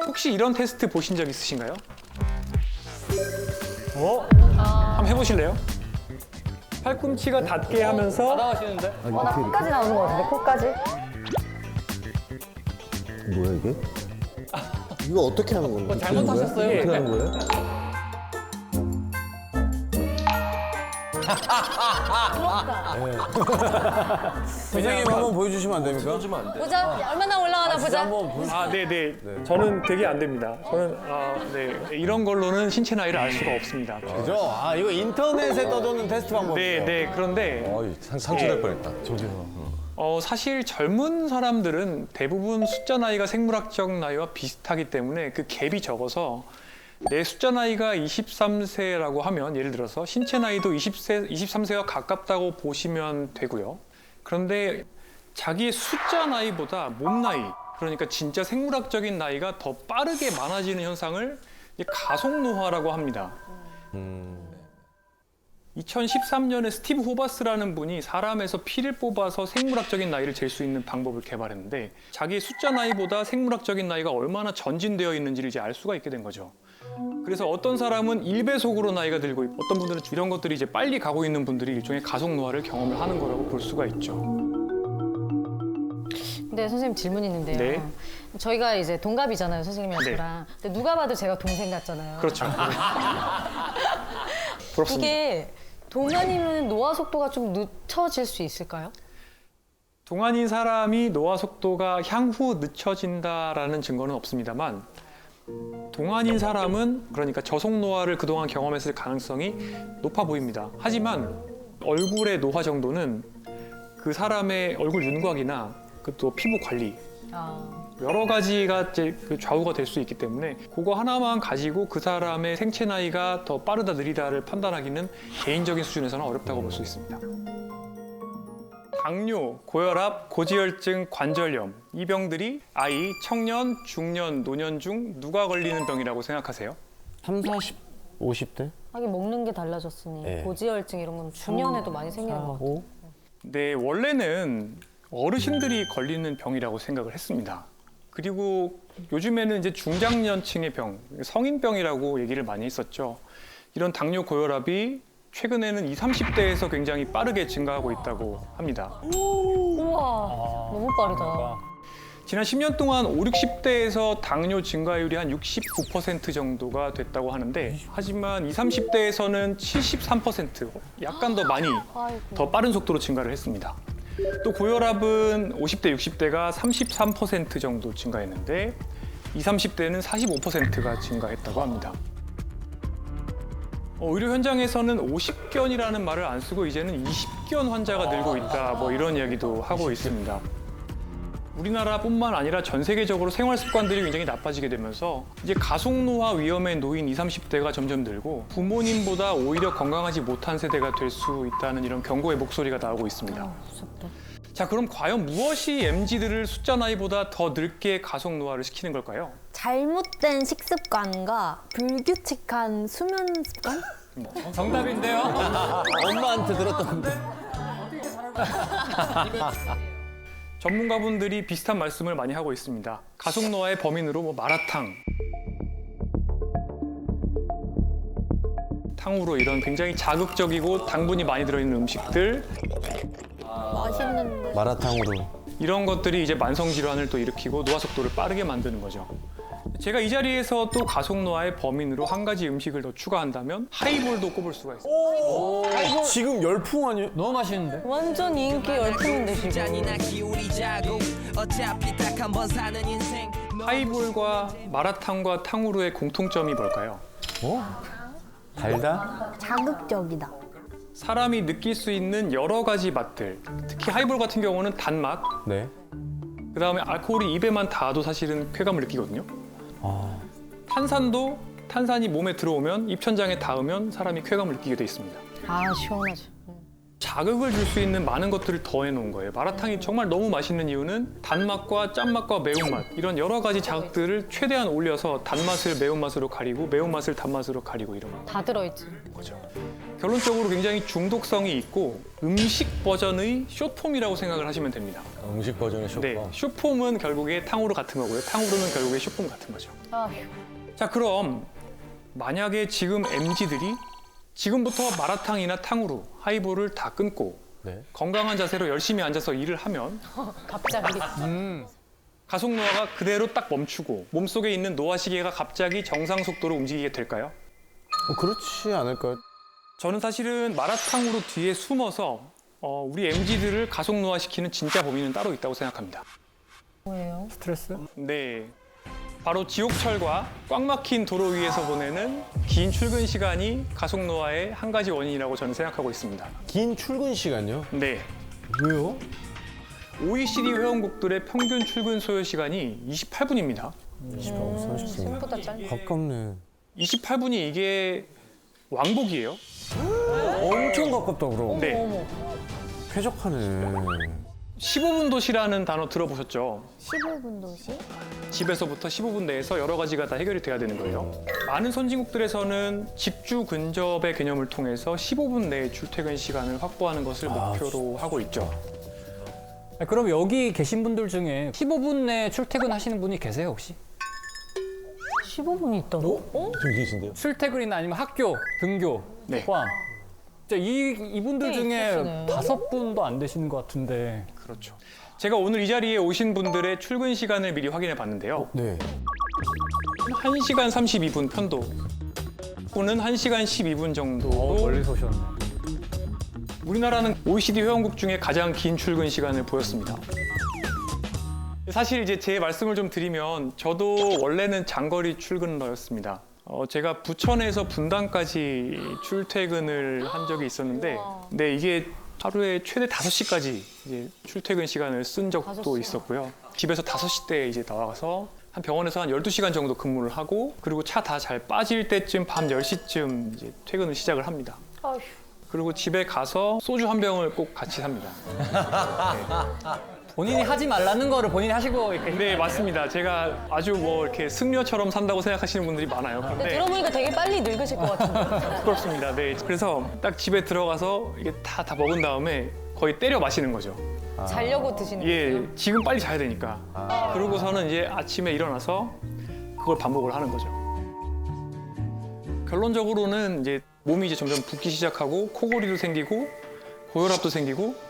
혹시 이런 테스트 보신 적 있으신가요? 한번 해보실래요? 팔꿈치가 닿게 하면서 나가시는데? 나 코까지 나오는 것 같은데, 코까지? 뭐야 이게? 이거 어떻게 하는 건데? 잘못하셨어요. 어떻게 하는 거예요? 선생님 한번 보여주시면 안 됩니까? 보자. 얼마나 올라가나 보자. 한번 보여주세요. 아, 네네. 저는 되게 안 됩니다. 저는 이런 걸로는 신체 나이를 알 수가 없습니다. 그죠? 아 이거 인터넷에 떠도는 테스트 방법이에요. 네. 그런데 상처될 뻔했다. 사실 젊은 사람들은 대부분 숫자 나이가 생물학적 나이와 비슷하기 때문에 그 갭이 적어서 내 숫자 나이가 23세라고 하면 예를 들어서 신체 나이도 23세와 가깝다고 보시면 되고요. 그런데 자기의 숫자 나이보다 몸 나이, 그러니까 진짜 생물학적인 나이가 더 빠르게 많아지는 현상을 이제 가속노화라고 합니다. 2013년에 스티브 호바스라는 분이 사람에서 피를 뽑아서 생물학적인 나이를 잴 수 있는 방법을 개발했는데 자기의 숫자 나이보다 생물학적인 나이가 얼마나 전진되어 있는지를 이제 알 수가 있게 된 거죠. 그래서 어떤 사람은 1배속으로 나이가 들고 있고 어떤 분들은 이런 것들이 이제 빨리 가고 있는 분들이 일종의 가속노화를 경험을 하는 거라고 볼 수가 있죠. 근데 선생님 질문이 있는데요. 네. 저희가 이제 동갑이잖아요, 선생님이랑 네. 저랑. 근데 누가 봐도 제가 동생 같잖아요. 그렇죠. 부럽습니다. 이게 동안이면 노화 속도가 좀 늦춰질 수 있을까요? 동안인 사람이 노화 속도가 향후 늦춰진다라는 증거는 없습니다만 동안인 사람은 그러니까 저속노화를 그동안 경험했을 가능성이 높아 보입니다. 하지만 얼굴의 노화 정도는 그 사람의 얼굴 윤곽이나 또 피부 관리 여러 가지가 이제 그 좌우가 될 수 있기 때문에 그거 하나만 가지고 그 사람의 생체 나이가 더 빠르다 느리다를 판단하기는 개인적인 수준에서는 어렵다고 볼 수 있습니다. 당뇨, 고혈압, 고지혈증, 관절염 이 병들이 아이, 청년, 중년, 노년 중 누가 걸리는 병이라고 생각하세요? 3, 40, 50대? 하긴 먹는 게 달라졌으니 네. 고지혈증 이런 건 중년에도 많이 생기는 것 같아요. 네, 원래는 어르신들이 걸리는 병이라고 생각을 했습니다. 그리고 요즘에는 이제 중장년층의 병, 성인병이라고 얘기를 많이 했었죠. 이런 당뇨, 고혈압이 최근에는 20, 30대에서 굉장히 빠르게 증가하고 있다고 합니다. 우와, 너무 빠르다. 지난 10년 동안 5, 60대에서 당뇨 증가율이 한 69% 정도가 됐다고 하는데 하지만 20, 30대에서는 73%, 약간 더 많이 더 빠른 속도로 증가를 했습니다. 또 고혈압은 50대, 60대가 33% 정도 증가했는데 20, 30대는 45%가 증가했다고 합니다. 의료 현장에서는 50견이라는 말을 안 쓰고 이제는 20견 환자가 늘고 있다, 뭐 이런 이야기도 하고 있습니다. 우리나라뿐만 아니라 전 세계적으로 생활 습관들이 굉장히 나빠지게 되면서 이제 가속노화 위험에 놓인 20, 30대가 점점 늘고 부모님보다 오히려 건강하지 못한 세대가 될 수 있다는 이런 경고의 목소리가 나오고 있습니다. 무섭다. 자, 그럼 과연 무엇이 MZ들을 숫자 나이보다 더 늙게 가속노화를 시키는 걸까요? 잘못된 식습관과 불규칙한 수면 습관? 정답인데요? 엄마한테 들었던데. 전문가분들이 비슷한 말씀을 많이 하고 있습니다. 가속노화의 범인으로 뭐 마라탕, 탕후루 이런 굉장히 자극적이고 당분이 많이 들어있는 음식들 맛있는데. 마라탕으로. 이런 것들이 이제 만성 질환을 또 일으키고 노화 속도를 빠르게 만드는 거죠. 제가 이 자리에서 또 가속노화의 범인으로 한 가지 음식을 더 추가한다면 하이볼도 꼽을 수가 있습니다. 지금 열풍 아니에요? 너무 맛있는데? 완전 인기 열풍인데 지금. 하이볼과 마라탕과 탕후루의 공통점이 뭘까요? 달다? 자극적이다. 사람이 느낄 수 있는 여러 가지 맛들, 특히 하이볼 같은 경우는 단맛, 네. 그다음에 알코올이 입에만 닿아도 사실은 쾌감을 느끼거든요. 탄산이 몸에 들어오면 입천장에 닿으면 사람이 쾌감을 느끼게 돼 있습니다. 아, 시원하죠. 자극을 줄 수 있는 많은 것들을 더해 놓은 거예요. 마라탕이 정말 너무 맛있는 이유는 단맛과 짠맛과 매운맛 이런 여러 가지 자극들을 최대한 올려서 단맛을 매운맛으로 가리고 매운맛을 단맛으로 가리고 이런 다 들어있지. 거죠. 결론적으로 굉장히 중독성이 있고 음식 버전의 숏폼이라고 생각을 하시면 됩니다. 음식 버전의 쇼파. 네, 쇼폼은 결국에 탕후루 같은 거고요. 탕후루는 결국에 쇼폼 같은 거죠. 아휴. 자, 그럼 만약에 지금 MZ들이 지금부터 마라탕이나 탕후루, 하이볼을 다 끊고 네. 건강한 자세로 열심히 앉아서 일을 하면 갑자기. 가속 노화가 그대로 딱 멈추고 몸속에 있는 노화 시계가 갑자기 정상 속도로 움직이게 될까요? 그렇지 않을까요? 저는 사실은 마라탕으로 뒤에 숨어서 우리 MZ들을 가속 노화시키는 진짜 범인은 따로 있다고 생각합니다. 뭐예요? 스트레스? 네, 바로 지옥철과 꽉 막힌 도로 위에서 보내는 긴 출근 시간이 가속 노화의 한 가지 원인이라고 저는 생각하고 있습니다. 긴 출근 시간요? 네, 왜요? OECD 회원국들의 평균 출근 소요 시간이 28분입니다. 30분. 생각보다 짧네. 가깝네. 28분이 이게 왕복이에요. 엄청 가깝다 그럼. 네, 어머. 쾌적하네. 15분 도시라는 단어 들어보셨죠? 15분 도시? 집에서부터 15분 내에서 여러 가지가 다 해결이 돼야 되는 거예요. 많은 선진국들에서는 직주 근접의 개념을 통해서 15분 내에 출퇴근 시간을 확보하는 것을 목표로 하고 있죠. 그럼 여기 계신 분들 중에 15분 내에 출퇴근하시는 분이 계세요 혹시? 15분이 있다고? 좀 계신데요? 출퇴근이나 아니면 학교, 등교 네. 포함. 진짜 이분들 꽤 중에 있으시네. 5분도 안 되시는 것 같은데. 그렇죠. 제가 오늘 이 자리에 오신 분들의 출근 시간을 미리 확인해 봤는데요. 네. 1시간 32분 편도 또는 1시간 12분 정도로 멀리서 오셨네. 우리나라는 OECD 회원국 중에 가장 긴 출근 시간을 보였습니다. 사실 이제 제 말씀을 좀 드리면 저도 원래는 장거리 출근러였습니다. 제가 부천에서 분당까지 출퇴근을 한 적이 있었는데, 네, 이게 하루에 최대 5시까지 이제 출퇴근 시간을 쓴 적도 5시간. 있었고요. 집에서 5시 때 이제 나와서 한 병원에서 한 12시간 정도 근무를 하고, 그리고 차 다 잘 빠질 때쯤 밤 10시쯤 이제 퇴근을 시작을 합니다. 아휴. 그리고 집에 가서 소주 한 병을 꼭 같이 삽니다. 본인이 하지 말라는 거를 본인이 하시고 이렇게. 네, 맞습니다. 제가 아주 뭐 이렇게 승려처럼 산다고 생각하시는 분들이 많아요. 근데 근데 들어보니까 되게 빨리 늙으실 것 같은데. 부끄럽습니다. 네, 그래서 딱 집에 들어가서 이게 다 먹은 다음에 거의 때려 마시는 거죠. 자려고 드시는 예, 거예요? 지금 빨리 자야 되니까. 그러고서는 이제 아침에 일어나서 그걸 반복을 하는 거죠. 결론적으로는 이제 몸이 이제 점점 붓기 시작하고 코골이도 생기고 고혈압도 생기고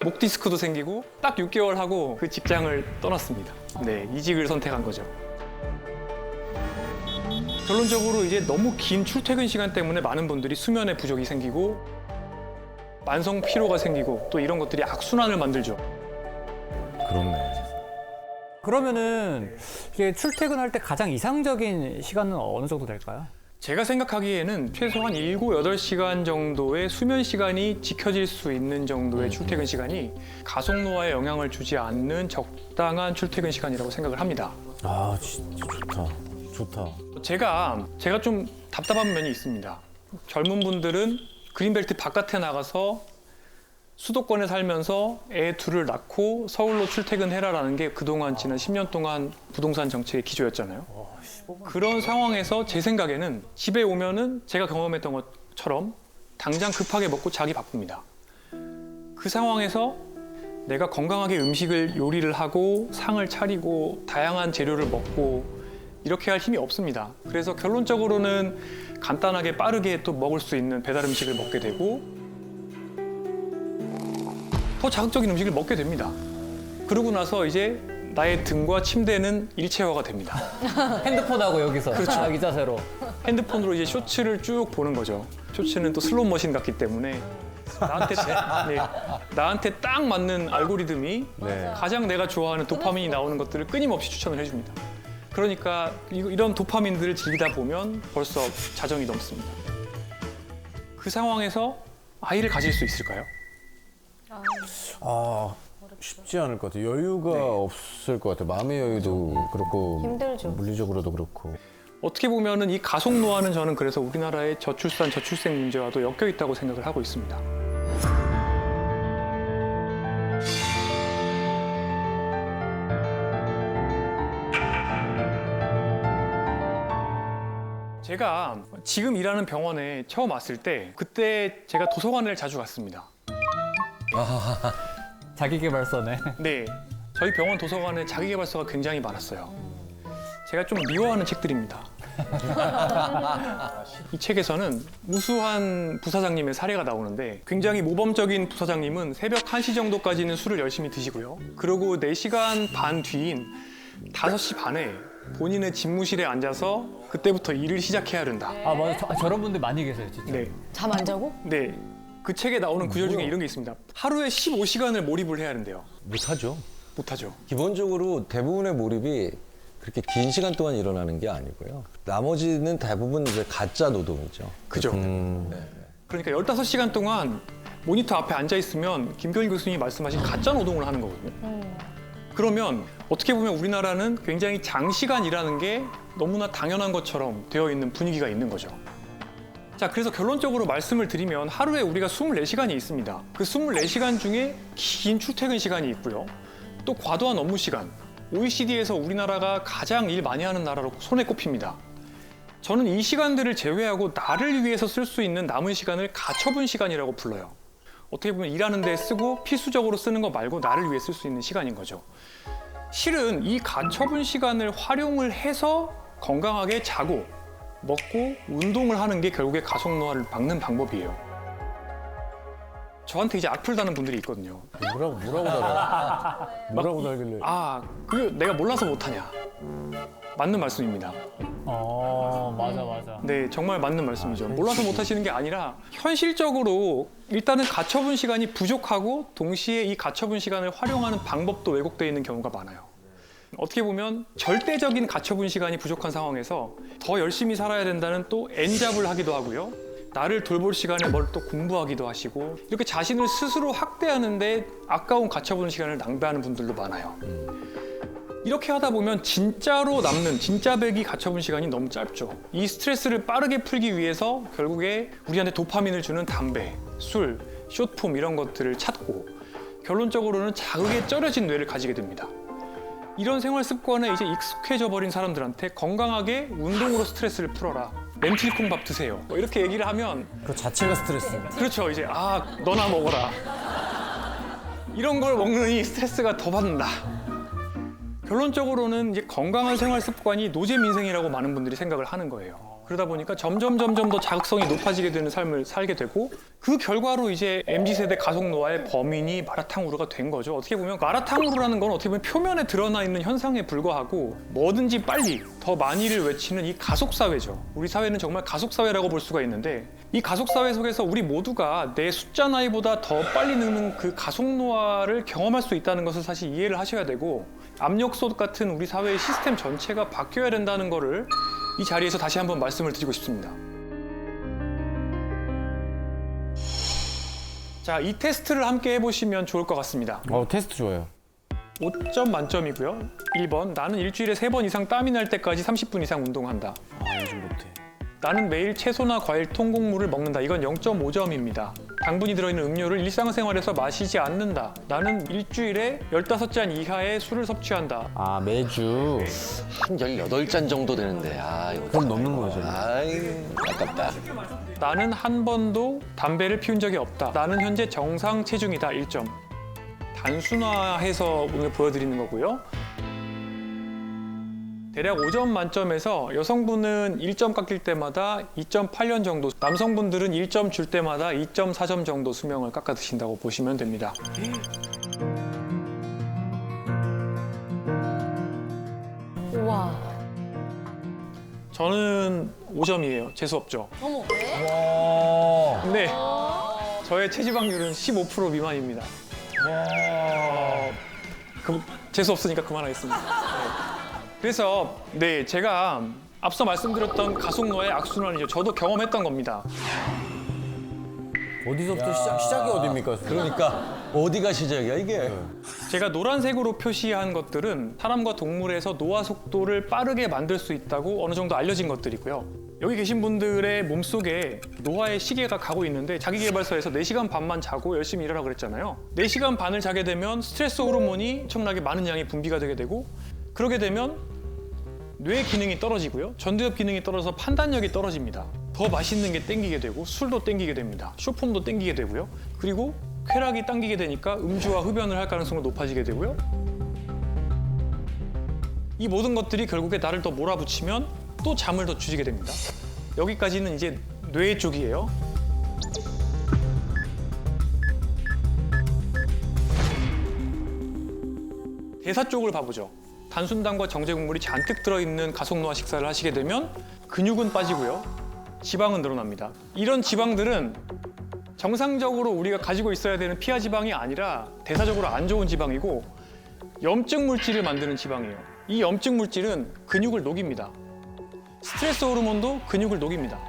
목 디스크도 생기고 딱 6개월 하고 그 직장을 떠났습니다. 네, 이직을 선택한 거죠. 결론적으로 이제 너무 긴 출퇴근 시간 때문에 많은 분들이 수면에 부족이 생기고 만성 피로가 생기고 또 이런 것들이 악순환을 만들죠. 그렇네. 그러면은 이게 출퇴근할 때 가장 이상적인 시간은 어느 정도 될까요? 제가 생각하기에는 최소한 7, 8시간 정도의 수면 시간이 지켜질 수 있는 정도의 출퇴근 시간이 가속 노화에 영향을 주지 않는 적당한 출퇴근 시간이라고 생각을 합니다. 아, 진짜 좋다. 좋다. 제가 좀 답답한 면이 있습니다. 젊은 분들은 그린벨트 바깥에 나가서 수도권에 살면서 애 둘을 낳고 서울로 출퇴근해라라는 게 그동안 지난 10년 동안 부동산 정책의 기조였잖아요. 그런 상황에서 제 생각에는 집에 오면은 제가 경험했던 것처럼 당장 급하게 먹고 자기 바쁩니다. 그 상황에서 내가 건강하게 음식을 요리를 하고 상을 차리고 다양한 재료를 먹고 이렇게 할 힘이 없습니다. 그래서 결론적으로는 간단하게 빠르게 또 먹을 수 있는 배달 음식을 먹게 되고 더 자극적인 음식을 먹게 됩니다. 그러고 나서 이제 나의 등과 침대는 일체화가 됩니다. 핸드폰하고 여기서 그렇죠. 이 자세로. 핸드폰으로 이제 쇼츠를 쭉 보는 거죠. 쇼츠는 또 슬롯 머신 같기 때문에 나한테 딱 맞는 알고리즘이 네. 가장 내가 좋아하는 도파민이 나오는 것들을 끊임없이 추천을 해줍니다. 그러니까 이런 도파민들을 즐기다 보면 벌써 자정이 넘습니다. 그 상황에서 아이를 가질 수 있을까요? 아, 쉽지 않을 것 같아요. 여유가 없을 것 같아요. 마음의 여유도 그렇고 힘들죠. 물리적으로도 그렇고. 어떻게 보면은 이 가속 노화는 저는 그래서 우리나라의 저출산, 저출생 문제와도 엮여 있다고 생각을 하고 있습니다. 제가 지금 일하는 병원에 처음 왔을 때 그때 제가 도서관을 자주 갔습니다. 자기계발서네. 네, 저희 병원 도서관에 자기계발서가 굉장히 많았어요. 제가 좀 미워하는 책들입니다. 이 책에서는 우수한 부사장님의 사례가 나오는데 굉장히 모범적인 부사장님은 새벽 1시 정도까지는 술을 열심히 드시고요. 그리고 4시간 반 뒤인 5시 반에 본인의 집무실에 앉아서 그때부터 일을 시작해야 된다. 아 맞아. 저런 분들 많이 계세요 진짜. 네, 잠 안 자고? 네. 그 책에 나오는 구절 중에 이런 게 있습니다. 하루에 15시간을 몰입을 해야 된대요. 못하죠. 못하죠. 기본적으로 대부분의 몰입이 그렇게 긴 시간 동안 일어나는 게 아니고요. 나머지는 대부분 이제 가짜 노동이죠. 그죠? 그러니까 15시간 동안 모니터 앞에 앉아 있으면 김경일 교수님이 말씀하신 가짜 노동을 하는 거거든요. 그러면 어떻게 보면 우리나라는 굉장히 장시간 일하는 게 너무나 당연한 것처럼 되어 있는 분위기가 있는 거죠. 자, 그래서 결론적으로 말씀을 드리면 하루에 우리가 24시간이 있습니다. 그 24시간 중에 긴 출퇴근 시간이 있고요. 또 과도한 업무 시간. OECD에서 우리나라가 가장 일 많이 하는 나라로 손에 꼽힙니다. 저는 이 시간들을 제외하고 나를 위해서 쓸 수 있는 남은 시간을 가처분 시간이라고 불러요. 어떻게 보면 일하는 데 쓰고 필수적으로 쓰는 거 말고 나를 위해 쓸 수 있는 시간인 거죠. 실은 이 가처분 시간을 활용을 해서 건강하게 자고 먹고 운동을 하는 게 결국에 가속노화를 막는 방법이에요. 저한테 이제 악플 다는 분들이 있거든요. 뭐라고 달아? 뭐라고 달길래? 아, 그게 내가 몰라서 못하냐. 맞는 말씀입니다. 맞아. 네, 정말 맞는 말씀이죠. 몰라서 못하시는 게 아니라 현실적으로 일단은 가처분 시간이 부족하고 동시에 이 가처분 시간을 활용하는 방법도 왜곡되어 있는 경우가 많아요. 어떻게 보면 절대적인 가처분 시간이 부족한 상황에서 더 열심히 살아야 된다는 또 N잡을 하기도 하고요. 나를 돌볼 시간에 뭘 또 공부하기도 하시고 이렇게 자신을 스스로 학대하는데 아까운 가처분 시간을 낭비하는 분들도 많아요. 이렇게 하다 보면 진짜로 남는 진짜배기 가처분 시간이 너무 짧죠. 이 스트레스를 빠르게 풀기 위해서 결국에 우리한테 도파민을 주는 담배, 술, 숏폼 이런 것들을 찾고 결론적으로는 자극에 쩔여진 뇌를 가지게 됩니다. 이런 생활 습관에 이제 익숙해져 버린 사람들한테 건강하게 운동으로 스트레스를 풀어라. 렌틸콩밥 드세요. 뭐 이렇게 얘기를 하면 그 자체가 스트레스입니다. 그렇죠. 이제 너나 먹어라. 이런 걸 먹느니 스트레스가 더 받는다. 결론적으로는 이제 건강한 생활 습관이 노제 민생이라고 많은 분들이 생각을 하는 거예요. 그러다 보니까 점점 더 자극성이 높아지게 되는 삶을 살게 되고 그 결과로 이제 MZ세대 가속노화의 범인이 마라탕우르가 된 거죠. 어떻게 보면 마라탕우르라는 건 어떻게 보면 표면에 드러나 있는 현상에 불과하고 뭐든지 빨리 더 많이를 외치는 이 가속사회죠. 우리 사회는 정말 가속사회라고 볼 수가 있는데 이 가속사회 속에서 우리 모두가 내 숫자 나이보다 더 빨리 늙는 그 가속노화를 경험할 수 있다는 것을 사실 이해를 하셔야 되고 압력솥 같은 우리 사회의 시스템 전체가 바뀌어야 된다는 거를 이 자리에서 다시 한번 말씀을 드리고 싶습니다. 자, 이 테스트를 함께 해보시면 좋을 것 같습니다. 테스트 좋아요. 5점 만점이고요. 1번, 나는 일주일에 3번 이상 땀이 날 때까지 30분 이상 운동한다. 요즘 못해. 나는 매일 채소나 과일, 통곡물을 먹는다. 이건 0.5점입니다. 당분이 들어있는 음료를 일상생활에서 마시지 않는다. 나는 일주일에 15잔 이하의 술을 섭취한다. 매주. 한 18잔 정도 되는데 이거 그럼 넘는 거죠. 아깝다. 나는 한 번도 담배를 피운 적이 없다. 나는 현재 정상 체중이다. 1점. 단순화해서 오늘 보여드리는 거고요. 대략 5점 만점에서 여성분은 1점 깎일 때마다 2.8년 정도, 남성분들은 1점 줄 때마다 2.4점 정도 수명을 깎아 드신다고 보시면 됩니다. 우와. 저는 5점이에요. 재수 없죠. 어머. 근데 저의 체지방률은 15% 미만입니다. 재수 없으니까 그만하겠습니다. 그래서 제가 앞서 말씀드렸던 가속노화의 악순환이죠. 저도 경험했던 겁니다. 어디서부터 시작이 어딥니까? 그러니까 어디가 시작이야 이게? 제가 노란색으로 표시한 것들은 사람과 동물에서 노화 속도를 빠르게 만들 수 있다고 어느 정도 알려진 것들이고요. 여기 계신 분들의 몸속에 노화의 시계가 가고 있는데 자기계발서에서 4시간 반만 자고 열심히 일하라고 그랬잖아요. 4시간 반을 자게 되면 스트레스 호르몬이 엄청나게 많은 양이 분비가 되게 되고 그러게 되면 뇌 기능이 떨어지고요. 전두엽 기능이 떨어져서 판단력이 떨어집니다. 더 맛있는 게 땡기게 되고 술도 땡기게 됩니다. 쇼폼도 땡기게 되고요. 그리고 쾌락이 당기게 되니까 음주와 흡연을 할 가능성이 높아지게 되고요. 이 모든 것들이 결국에 나를 더 몰아붙이면 또 잠을 더 주지게 됩니다. 여기까지는 이제 뇌 쪽이에요. 대사 쪽을 봐보죠. 단순당과 정제국물이 잔뜩 들어있는 가속노화 식사를 하시게 되면 근육은 빠지고요. 지방은 늘어납니다. 이런 지방들은 정상적으로 우리가 가지고 있어야 되는 피하 지방이 아니라 대사적으로 안 좋은 지방이고 염증 물질을 만드는 지방이에요. 이 염증 물질은 근육을 녹입니다. 스트레스 호르몬도 근육을 녹입니다.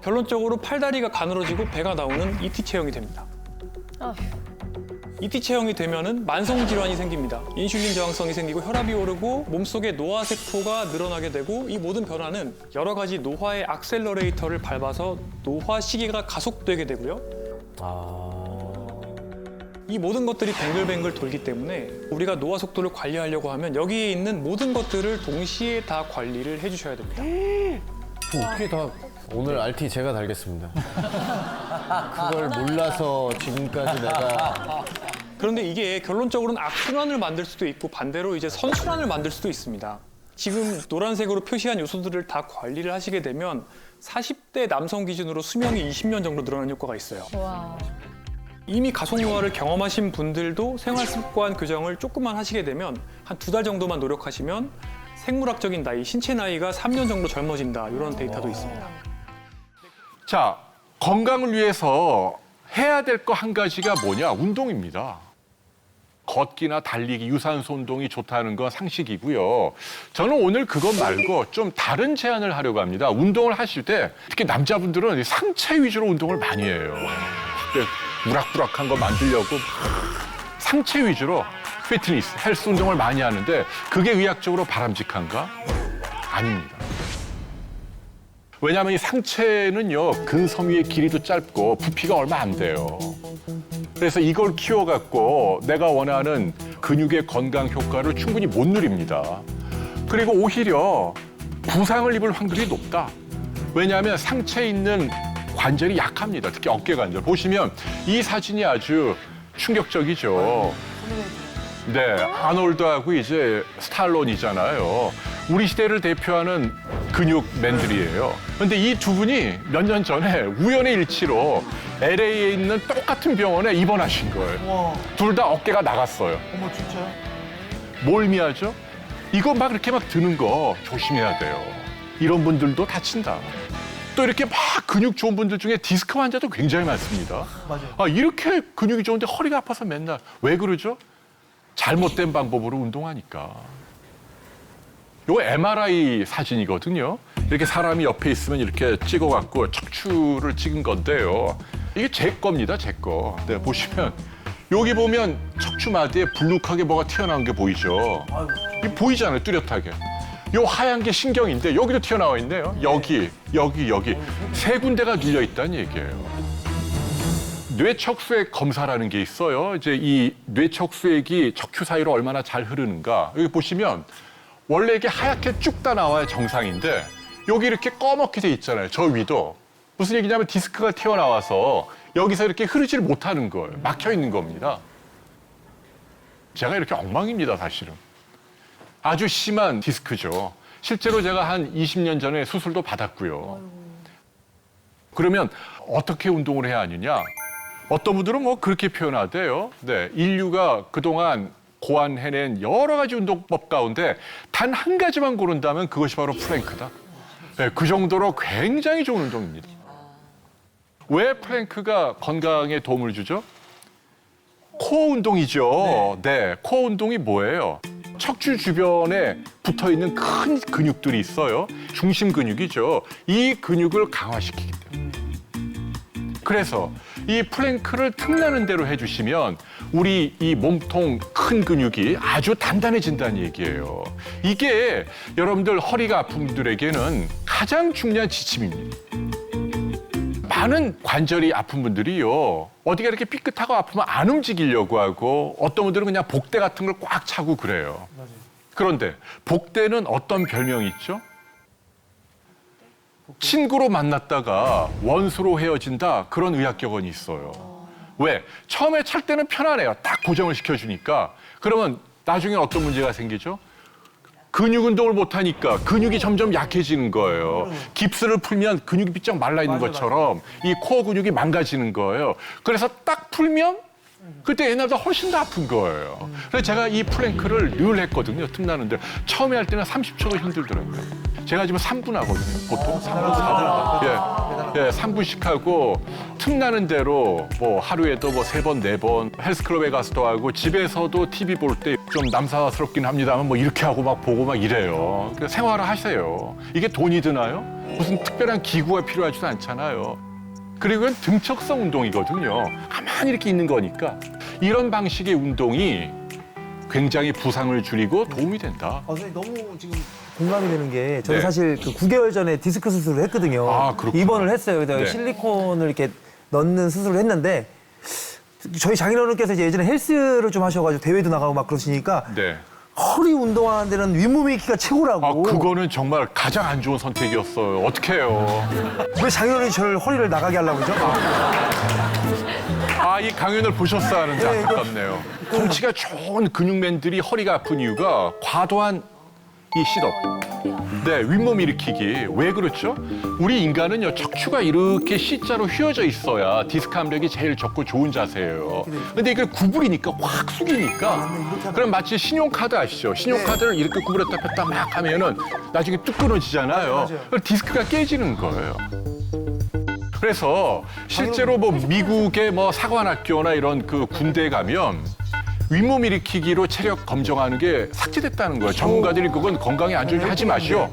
결론적으로 팔다리가 가늘어지고 배가 나오는 ET 체형이 됩니다. 아휴. ET 체형이 되면은 만성 질환이 생깁니다. 인슐린 저항성이 생기고 혈압이 오르고 몸속에 노화 세포가 늘어나게 되고 이 모든 변화는 여러 가지 노화의 액셀러레이터를 밟아서 노화 시기가 가속되게 되고요. 이 모든 것들이 뱅글뱅글 돌기 때문에 우리가 노화 속도를 관리하려고 하면 여기에 있는 모든 것들을 동시에 다 관리를 해주셔야 됩니다. 어떻게 다 오늘 RT 제가 달겠습니다. 그걸 몰라서 지금까지 내가 그런데 이게 결론적으로는 악순환을 만들 수도 있고 반대로 이제 선순환을 만들 수도 있습니다. 지금 노란색으로 표시한 요소들을 다 관리를 하시게 되면 40대 남성 기준으로 수명이 20년 정도 늘어나는 효과가 있어요. 와. 이미 가속노화를 경험하신 분들도 생활습관 교정을 조금만 하시게 되면 한 2달 정도만 노력하시면 생물학적인 나이, 신체 나이가 3년 정도 젊어진다 이런 데이터도 있습니다. 자, 건강을 위해서 해야 될 거 한 가지가 뭐냐? 운동입니다. 걷기나 달리기, 유산소 운동이 좋다는 건 상식이고요. 저는 오늘 그것 말고 좀 다른 제안을 하려고 합니다. 운동을 하실 때 특히 남자분들은 상체 위주로 운동을 많이 해요. 우락부락한 거 만들려고 상체 위주로 피트니스, 헬스 운동을 많이 하는데 그게 의학적으로 바람직한가? 아닙니다. 왜냐하면 이 상체는요, 근섬유의 길이도 짧고 부피가 얼마 안 돼요. 그래서 이걸 키워갖고 내가 원하는 근육의 건강 효과를 충분히 못 누립니다. 그리고 오히려 부상을 입을 확률이 높다. 왜냐하면 상체에 있는 관절이 약합니다. 특히 어깨 관절. 보시면 이 사진이 아주 충격적이죠. 네, 아놀드하고 이제 스탈론이잖아요. 우리 시대를 대표하는 근육맨들이에요. 그런데 이 두 분이 몇 년 전에 우연의 일치로 LA에 있는 똑같은 병원에 입원하신 거예요. 둘 다 어깨가 나갔어요. 어머, 진짜요? 뭘 의미하죠? 이거 막 이렇게 막 드는 거 조심해야 돼요. 이런 분들도 다친다. 또 이렇게 막 근육 좋은 분들 중에 디스크 환자도 굉장히 많습니다. 맞아요. 아, 이렇게 근육이 좋은데 허리가 아파서 맨날 왜 그러죠? 잘못된 방법으로 운동하니까. 이거 MRI 사진이거든요. 이렇게 사람이 옆에 있으면 이렇게 찍어갖고 척추를 찍은 건데요. 이게 제 겁니다, 제 거. 네, 보시면 여기 보면 척추마디에 불룩하게 뭐가 튀어나온 게 보이죠. 이 보이잖아요, 뚜렷하게. 요 하얀 게 신경인데 여기도 튀어나와 있네요. 여기 세 군데가 눌려 있다는 얘기예요. 뇌척수액 검사라는 게 있어요. 이제 이 뇌척수액이 척추 사이로 얼마나 잘 흐르는가. 여기 보시면 원래 이게 하얗게 쭉 다 나와야 정상인데 여기 이렇게 꺼멓게 돼 있잖아요. 저 위도. 무슨 얘기냐면 디스크가 튀어나와서 여기서 이렇게 흐르지를 못하는 거예요. 막혀 있는 겁니다. 제가 이렇게 엉망입니다, 사실은. 아주 심한 디스크죠. 실제로 제가 한 20년 전에 수술도 받았고요. 그러면 어떻게 운동을 해야 하느냐? 어떤 분들은 뭐 그렇게 표현하대요. 네, 인류가 그동안 고안해낸 여러 가지 운동법 가운데 단 한 가지만 고른다면 그것이 바로 플랭크다. 네, 그 정도로 굉장히 좋은 운동입니다. 왜 플랭크가 건강에 도움을 주죠? 코어 운동이죠. 네, 코어 운동이 뭐예요? 척추 주변에 붙어 있는 큰 근육들이 있어요. 중심 근육이죠. 이 근육을 강화시키기 때문에. 그래서 이 플랭크를 틈나는 대로 해주시면 우리 이 몸통 큰 근육이 아주 단단해진다는 얘기예요. 이게 여러분들 허리가 아픈 분들에게는 가장 중요한 지침입니다. 많은 관절이 아픈 분들이요. 어디가 이렇게 삐끗하고 아프면 안 움직이려고 하고 어떤 분들은 그냥 복대 같은 걸 꽉 차고 그래요. 맞아요. 그런데 복대는 어떤 별명이 있죠? 친구로 만났다가 원수로 헤어진다. 그런 의학 격언이 있어요. 왜? 처음에 찰 때는 편안해요. 딱 고정을 시켜주니까. 그러면 나중에 어떤 문제가 생기죠? 근육 운동을 못하니까 근육이 점점 약해지는 거예요. 깁스를 풀면 근육이 삐쩍 말라있는 것처럼 이 코어 근육이 망가지는 거예요. 그래서 딱 풀면 그때 옛날보다 훨씬 더 아픈 거예요. 그래서 제가 이 플랭크를 늘 했거든요. 틈나는데 처음에 할 때는 30초가 힘들더라고요. 제가 지금 3분 하거든요. 보통 3분, 4분. 예, 3분씩 하고 틈나는 대로 뭐 하루에도 뭐 3번, 4번 헬스클럽에 가서도 하고 집에서도 TV 볼 때 좀 남사스럽긴 합니다만 뭐 이렇게 하고 막 보고 막 이래요. 그러니까 생활을 하세요. 이게 돈이 드나요? 무슨 특별한 기구가 필요하지도 않잖아요. 그리고 이건 등척성 운동이거든요. 가만히 이렇게 있는 거니까 이런 방식의 운동이 굉장히 부상을 줄이고 도움이 된다. 선생님 너무 지금 공감이 되는 게 저는 네. 사실 그 9개월 전에 디스크 수술을 했거든요. 아, 그렇구나. 입원을 했어요. 그래서 네. 실리콘을 이렇게 넣는 수술을 했는데 저희 장인어른께서 이제 예전에 헬스를 좀 하셔가지고 대회도 나가고 막 그러시니까 네. 허리 운동하는 데는 윗몸이 키가 최고라고. 아, 그거는 정말 가장 안 좋은 선택이었어요. 어떡해요. 왜 장인어른이 저를 허리를 나가게 하려고 그러죠? 아, 이 강연을 보셨어야 하는데 네, 안타깝네요. 덩치가 좋은 근육맨들이 허리가 아픈 이유가 과도한 이 싯업. 네, 윗몸 일으키기. 왜 그렇죠? 우리 인간은요, 척추가 이렇게 C자로 휘어져 있어야 디스크 압력이 제일 적고 좋은 자세예요. 근데 이걸 구부리니까 확 숙이니까. 그럼 마치 신용카드 아시죠? 신용카드를 이렇게 구부렸다 폈다 막 하면은 나중에 뚝 끊어지잖아요. 그럼 디스크가 깨지는 거예요. 그래서 실제로 뭐 미국의 뭐 사관학교나 이런 그 군대에 가면 윗몸 일으키기로 체력 검정하는 게 삭제됐다는 거예요. 전문가들이 그건 건강에 안 좋으니 하지 마시오.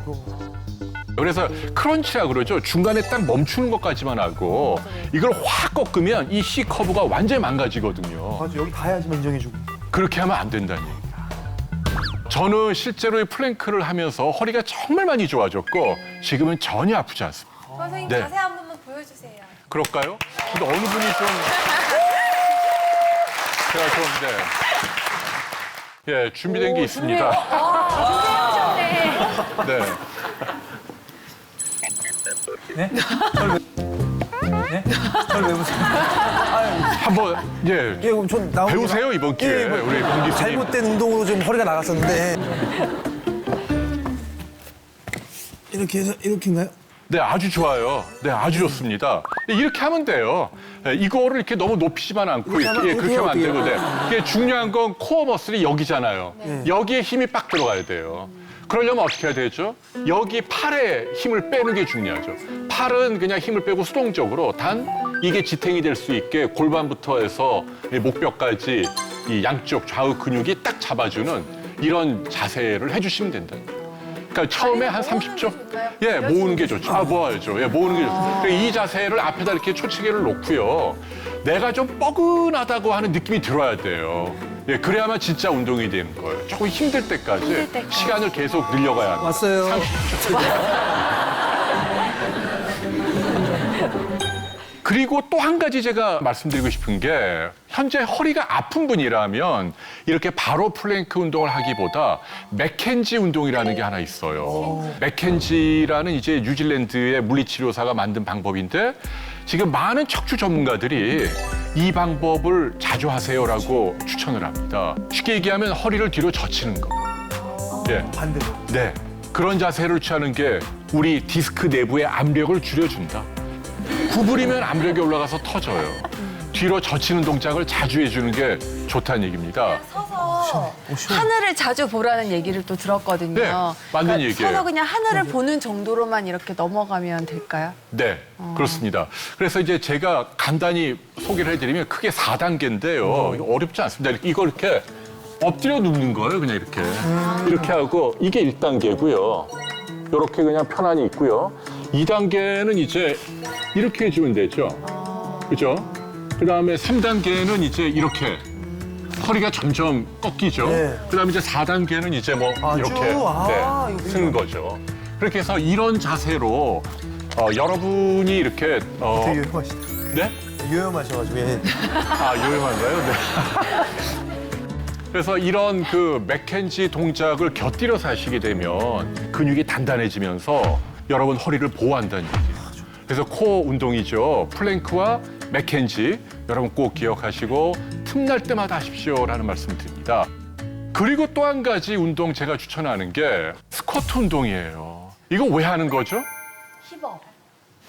그래서 크런치라 그러죠. 중간에 딱 멈추는 것까지만 하고 이걸 확 꺾으면 이 C 커브가 완전히 망가지거든요. 맞아, 여기 다 해야지만 인정해주고. 그렇게 하면 안 된다는 얘기예요. 저는 실제로 이 플랭크를 하면서 허리가 정말 많이 좋아졌고 지금은 전혀 아프지 않습니다. 선생님 네. 자세 한 번만 보여주세요. 그럴까요? 근데 어느 분이 좀 제가 좀 네. 예, 준비된 게 있습니다. 준비해오셨네. 네. 네? 저를 왜 보세요? 한번 예. 예, 그럼 전 나오면 배우세요 이번 기회에 우리 권 교수님. 잘못된 운동으로 좀 허리가 나갔었는데 이렇게 해서 이렇게인가요? 네, 아주 좋아요. 네, 아주 좋습니다. 이렇게 하면 돼요. 예, 이거를 이렇게 너무 높이지만 않고 이렇게, 예, 그렇게 하면 안 되고 돼. 이게 중요한 건 코어 머슬이 여기잖아요. 여기에 힘이 빡 들어가야 돼요. 그러려면 어떻게 해야 되죠? 여기 팔에 힘을 빼는 게 중요하죠. 팔은 그냥 힘을 빼고 수동적으로 단 이게 지탱이 될 수 있게 골반부터 해서 이 목뼈까지 이 양쪽 좌우 근육이 딱 잡아주는 이런 자세를 해주시면 된다. 그러니까 처음에 한 30초? 예, 모으는 게 좋죠. 아, 모아야죠. 예, 모으는 게 좋죠. 그러니까 이 자세를 앞에다 이렇게 초치기를 놓고요. 내가 좀 뻐근하다고 하는 느낌이 들어야 돼요. 예, 그래야만 진짜 운동이 되는 거예요. 조금 힘들 때까지 시간을 계속 늘려가야 합니다. 왔어요. 그리고 또 한 가지 제가 말씀드리고 싶은 게 현재 허리가 아픈 분이라면 이렇게 바로 플랭크 운동을 하기보다 맥켄지 운동이라는 게 하나 있어요. 맥켄지라는 이제 뉴질랜드의 물리치료사가 만든 방법인데 지금 많은 척추 전문가들이 이 방법을 자주 하세요라고 추천을 합니다. 쉽게 얘기하면 허리를 뒤로 젖히는 거. 예. 반대로. 네. 그런 자세를 취하는 게 우리 디스크 내부의 압력을 줄여준다. 구부리면 압력이 올라가서 터져요. 뒤로 젖히는 동작을 자주 해주는 게 좋다는 얘기입니다. 서서 하늘을 자주 보라는 얘기를 또 들었거든요. 네, 맞는 얘기예요. 서서 그냥 하늘을 보는 정도로만 이렇게 넘어가면 될까요? 네, 그렇습니다. 그래서 이제 제가 간단히 소개를 해드리면 크게 4단계인데요. 이거 어렵지 않습니다. 이걸 이렇게 엎드려 눕는 거예요. 그냥 이렇게. 이렇게 하고 이게 1단계고요. 이렇게 그냥 편안히 있고요. 2단계는 이제 이렇게 해주면 되죠. 그죠? 그 다음에 3단계는 이제 이렇게 허리가 점점 꺾이죠. 네. 그 다음에 이제 4단계는 이제 뭐 아, 이렇게 쭉? 아, 이거 쓰는 거죠. 그렇게 해서 이런 자세로 여러분이 이렇게 되게 요염하시다. 네? 요염하셔가지고 예. 아, 요염한가요? 네. 그래서 이런 그 맥켄지 동작을 곁들여서 하시게 되면 근육이 단단해지면서 여러분 허리를 보호한다는 얘기예요. 그래서 코어 운동이죠. 플랭크와 맥켄지 여러분 꼭 기억하시고 틈날 때마다 하십시오라는 말씀을 드립니다. 그리고 또 한 가지 운동 제가 추천하는 게 스쿼트 운동이에요. 이거 왜 하는 거죠?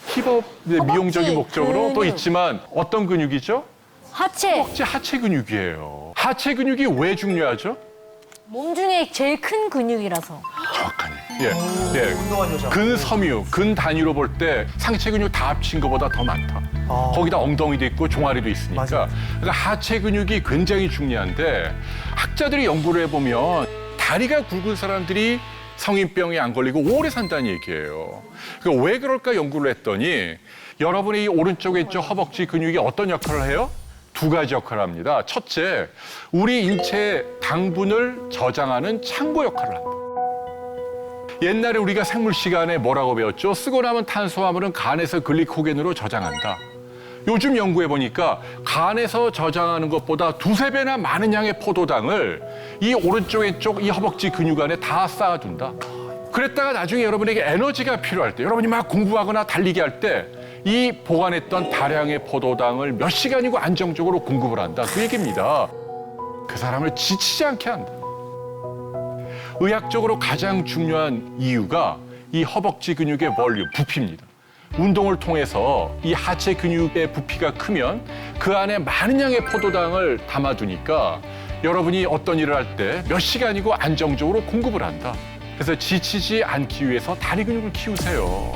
힙업 미용적인 목적으로 또 있지만 어떤 근육이죠? 하체. 허벅지 하체 근육이에요. 하체 근육이 왜 중요하죠? 몸 중에 제일 큰 근육이라서. 정확하네. 예. 근섬유, 근 단위로 볼 때 상체 근육 다 합친 것보다 더 많다. 거기다 엉덩이도 있고 종아리도 있으니까. 맞아. 그러니까 하체 근육이 굉장히 중요한데 학자들이 연구를 해보면 다리가 굵은 사람들이 성인병에 안 걸리고 오래 산다는 얘기예요. 그러니까 왜 그럴까 연구를 했더니 여러분의 이 오른쪽 왼쪽 허벅지 근육이 어떤 역할을 해요? 두 가지 역할을 합니다. 첫째, 우리 인체의 당분을 저장하는 창고 역할을 한다. 옛날에 우리가 생물 시간에 뭐라고 배웠죠? 쓰고 남은 탄수화물은 간에서 글리코겐으로 저장한다. 요즘 연구해 보니까 간에서 저장하는 것보다 두세 배나 많은 양의 포도당을 이 오른쪽 왼쪽 이 허벅지 근육 안에 다 쌓아둔다. 그랬다가 나중에 여러분에게 에너지가 필요할 때, 여러분이 막 공부하거나 달리기 할 때 이 보관했던 다량의 포도당을 몇 시간이고 안정적으로 공급을 한다. 그 얘기입니다. 그 사람을 지치지 않게 한다. 의학적으로 가장 중요한 이유가 이 허벅지 근육의 볼륨, 부피입니다. 운동을 통해서 이 하체 근육의 부피가 크면 그 안에 많은 양의 포도당을 담아두니까 여러분이 어떤 일을 할 때 몇 시간이고 안정적으로 공급을 한다. 그래서 지치지 않기 위해서 다리 근육을 키우세요.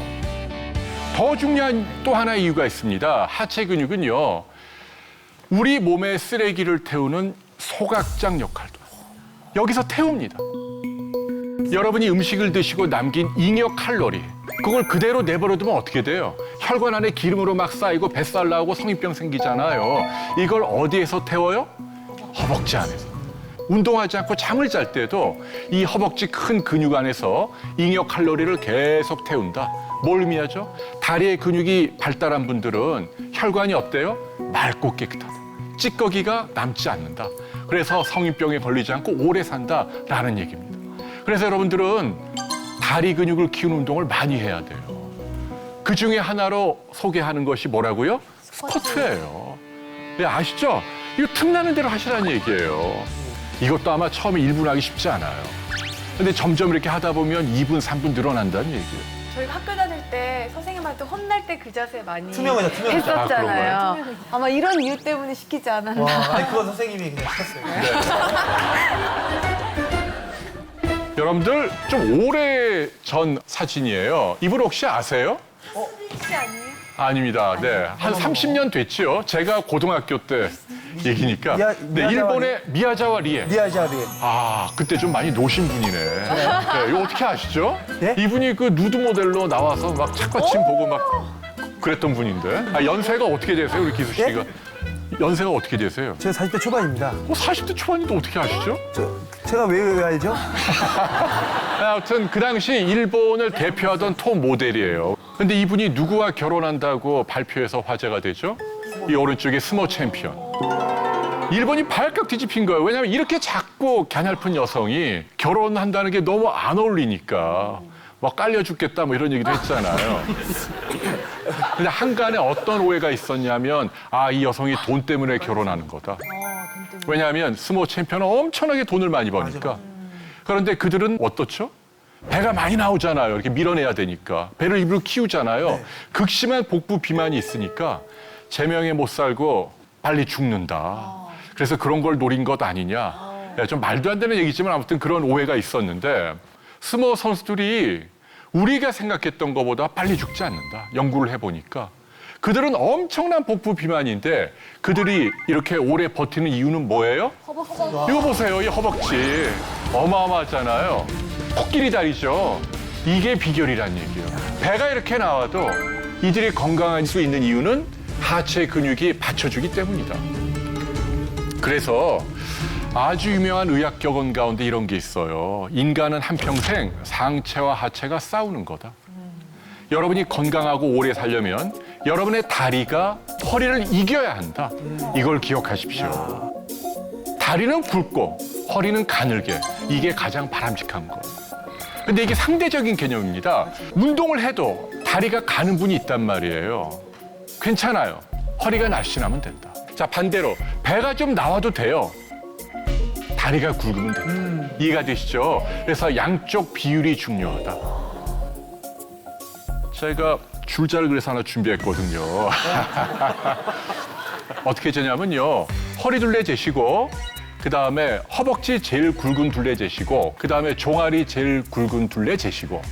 더 중요한 또 하나의 이유가 있습니다. 하체 근육은요, 우리 몸의 쓰레기를 태우는 소각장 역할도 여기서 태웁니다. 여러분이 음식을 드시고 남긴 잉여 칼로리, 그걸 그대로 내버려두면 어떻게 돼요? 혈관 안에 기름으로 막 쌓이고 뱃살 나오고 성인병 생기잖아요. 이걸 어디에서 태워요? 허벅지 안에서. 운동하지 않고 잠을 잘 때도 이 허벅지 큰 근육 안에서 잉여 칼로리를 계속 태운다. 뭘 의미하죠? 다리의 근육이 발달한 분들은 혈관이 어때요? 맑고 깨끗하다. 찌꺼기가 남지 않는다. 그래서 성인병에 걸리지 않고 오래 산다라는 얘기입니다. 그래서 여러분들은 다리 근육을 키우는 운동을 많이 해야 돼요. 그 중에 하나로 소개하는 것이 뭐라고요? 스쿼트예요. 네, 아시죠? 이거 틈나는 대로 하시라는 얘기예요. 이것도 아마 처음에 1분 하기 쉽지 않아요. 근데 점점 이렇게 하다 보면 2분, 3분 늘어난다는 얘기예요. 저희가 학교 다닐 때 선생님한테 혼날 때 그 자세 많이 투명하죠, 투명하죠. 했었잖아요. 아마 이런 이유 때문에 시키지 않았나. 와, 아니 그건 선생님이 그냥 시켰어요. 여러분들 좀 오래 전 사진이에요. 이분 혹시 아세요? 혹시 아니에요? 아닙니다. 네, 한 30년 됐지요. 제가 고등학교 때 얘기니까. 네, 일본의 미야자와 리에. 미야자리. 아, 그때 좀 많이 노신 분이네. 네, 이거 어떻게 아시죠? 네? 이분이 그 누드 모델로 나와서 막 착받침 보고 막 그랬던 분인데. 아, 연세가 어떻게 되세요, 우리 기수 씨가? 연세가 어떻게 되세요? 제가 40대 초반입니다. 40대 초반인데 어떻게 아시죠? 제가 왜 알죠? 아무튼 그 당시 일본을 대표하던 토 모델이에요. 근데 이분이 누구와 결혼한다고 발표해서 화제가 되죠? 이 오른쪽에 스모 챔피언. 일본이 발칵 뒤집힌 거예요. 왜냐하면 이렇게 작고 갸냘픈 여성이 결혼한다는 게 너무 안 어울리니까 막 깔려 죽겠다 뭐 이런 얘기도 했잖아요. 근데 한간에 어떤 오해가 있었냐면 아, 이 여성이 돈 때문에 결혼하는 거다. 왜냐하면 스모 챔피언은 엄청나게 돈을 많이 버니까. 그런데 그들은 어떻죠? 배가 많이 나오잖아요. 이렇게 밀어내야 되니까. 배를 일부러 키우잖아요. 네. 극심한 복부 비만이 있으니까 제명에 못 살고 빨리 죽는다. 그래서 그런 걸 노린 것 아니냐. 좀 말도 안 되는 얘기지만 아무튼 그런 오해가 있었는데 스모 선수들이 우리가 생각했던 것보다 빨리 죽지 않는다. 연구를 해보니까. 그들은 엄청난 복부 비만인데 그들이 이렇게 오래 버티는 이유는 뭐예요? 이거 보세요. 이 허벅지. 어마어마하잖아요. 코끼리 다리죠. 이게 비결이란 얘기예요. 배가 이렇게 나와도 이들이 건강할 수 있는 이유는 하체 근육이 받쳐주기 때문이다. 그래서 아주 유명한 의학 격언 가운데 이런 게 있어요. 인간은 한평생 상체와 하체가 싸우는 거다. 여러분이 건강하고 오래 살려면 여러분의 다리가 허리를 이겨야 한다. 이걸 기억하십시오. 다리는 굵고 허리는 가늘게. 이게 가장 바람직한 거예요. 근데 이게 상대적인 개념입니다. 운동을 해도 다리가 가는 분이 있단 말이에요. 괜찮아요. 허리가 날씬하면 된다. 자, 반대로 배가 좀 나와도 돼요. 다리가 굵으면 된다. 이해가 되시죠? 그래서 양쪽 비율이 중요하다. 제가 줄자를 그래서 하나 준비했거든요. 어떻게 재냐면요. 허리 둘레 재시고 그다음에 허벅지 제일 굵은 둘레 재시고 그다음에 종아리 제일 굵은 둘레 재시고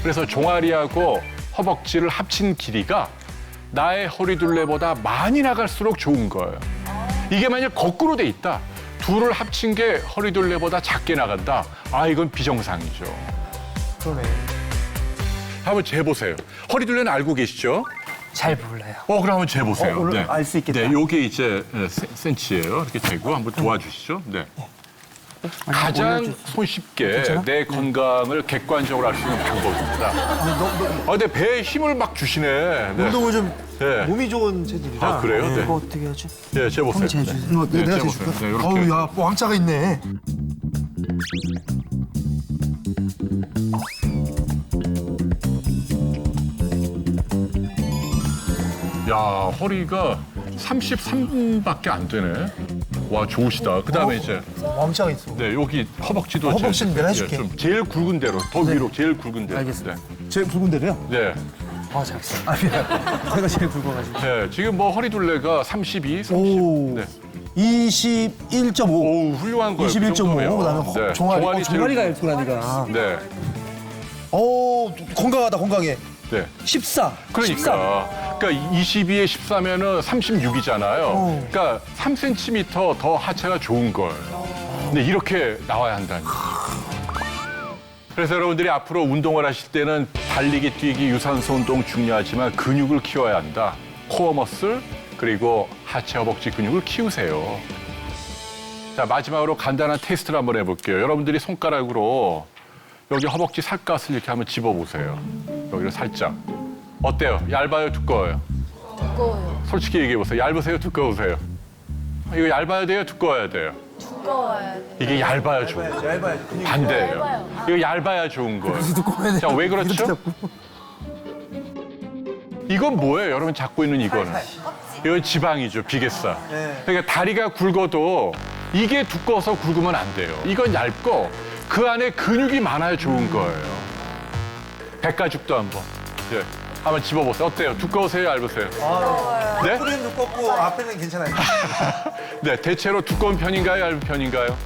그래서 종아리하고 허벅지를 합친 길이가 나의 허리 둘레보다 많이 나갈수록 좋은 거예요. 이게 만약 거꾸로 돼 있다. 둘을 합친 게 허리 둘레보다 작게 나간다. 아, 이건 비정상이죠. 그러네. 한번 재보세요. 허리 둘레는 알고 계시죠? 잘 몰라요. 그럼 한번 재보세요. 오늘 알 수 있겠다. 네, 요게 이제 센치예요. 이렇게 재고 한번 도와주시죠. 네. 가장 손쉽게 내 건강을 객관적으로 알 수 있는 방법입니다. 근데 배에 힘을 막 주시네. 네. 운동을 좀 네. 몸이 좋은 체질이라. 아, 그래요? 네. 이거 어떻게 하지? 네, 재보세요. 한번 재주세요. 네, 내가 재보세요. 재줄까? 네, 이렇게. 어우, 야, 뭐 왕자가 있네. 야, 허리가 33분밖에 안 되네. 와, 좋으시다. 그다음에 이제 왕자가 있어. 네, 여기 허벅지도 허벅지는 내가 해줄게. 좀 제일 굵은 대로, 더 위로 제일 굵은 대로. 알겠습니다. 제일 굵은 데로요? 네. 아, 잘했어. 아, 미안. 허리가 제일 굵어가지고. 네, 지금 뭐 허리 둘레가 32, 30. 오. 네. 21.5. 오, 훌륭한 거예요. 21.5. 그다음에 네. 종아리. 제일 종아리가 굵은 얇구나니까. 네. 오, 건강하다, 건강해. 네. 14. 그러니까 22에 14면은 36이잖아요. 그러니까 3cm 더 하체가 좋은 거예요. 근데 이렇게 나와야 한다니. 그래서 여러분들이 앞으로 운동을 하실 때는 달리기, 뛰기, 유산소 운동 중요하지만 근육을 키워야 한다. 코어 머슬 그리고 하체, 허벅지 근육을 키우세요. 자, 마지막으로 간단한 테스트를 한번 해볼게요. 여러분들이 손가락으로 여기 허벅지 살갗을 이렇게 한번 집어보세요. 여기를 살짝. 어때요? 얇아요? 두꺼워요? 두꺼워요. 솔직히 얘기해보세요. 얇으세요? 두꺼우세요? 이거 얇아야 돼요? 두꺼워야 돼요? 두꺼워야 돼. 이게 얇아야 좋은 거예요. 얇아야죠. 근육이. 반대예요. 이거 얇아야 좋은 거예요. 두꺼워야 돼. 자, 왜 그렇죠? 이렇게 자꾸. 이건 뭐예요? 여러분 잡고 있는 이거는. 이건 지방이죠. 비계살. 네. 그러니까 다리가 굵어도 이게 두꺼워서 굵으면 안 돼요. 이건 얇고 그 안에 근육이 많아야 좋은 거예요. 백가죽도 한번. 예. 한번 집어보세요. 어때요? 두꺼우세요? 얇으세요? 네? 뿌리는 두껍고 앞에는 괜찮아요. 네, 대체로 두꺼운 편인가요? 얇은 편인가요?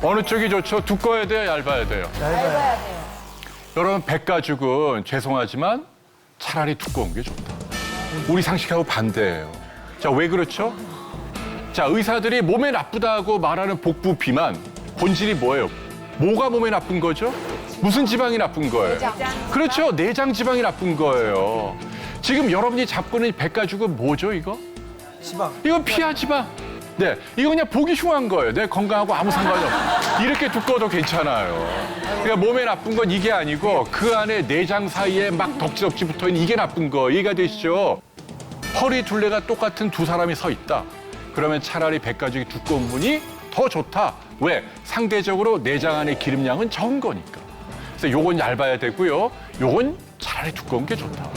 어느 쪽이 좋죠? 두꺼워야 돼요? 얇아야 돼요? 얇아요. 여러분, 백가죽은 죄송하지만 차라리 두꺼운 게 좋다. 우리 상식하고 반대예요. 자, 왜 그렇죠? 자, 의사들이 몸에 나쁘다고 말하는 복부 비만, 본질이 뭐예요? 뭐가 몸에 나쁜 거죠? 무슨 지방이 나쁜 거예요? 그렇죠. 내장 지방이 나쁜 거예요. 지금 여러분이 잡고 있는 백가죽은 뭐죠, 이거? 지방. 이건 피하 지방. 네, 이거 그냥 보기 흉한 거예요. 내 건강하고 아무 상관이 없어요. 이렇게 두꺼워도 괜찮아요. 그러니까 몸에 나쁜 건 이게 아니고 그 안에 내장 사이에 막 덕지덕지 붙어있는 이게 나쁜 거. 이해가 되시죠? 허리 둘레가 똑같은 두 사람이 서 있다. 그러면 차라리 백가죽이 두꺼운 분이 더 좋다. 왜? 상대적으로 내장 안의 기름량은 적은 거니까. 그래서 요건 얇아야 되고요. 요건 차라리 두꺼운 게 좋다.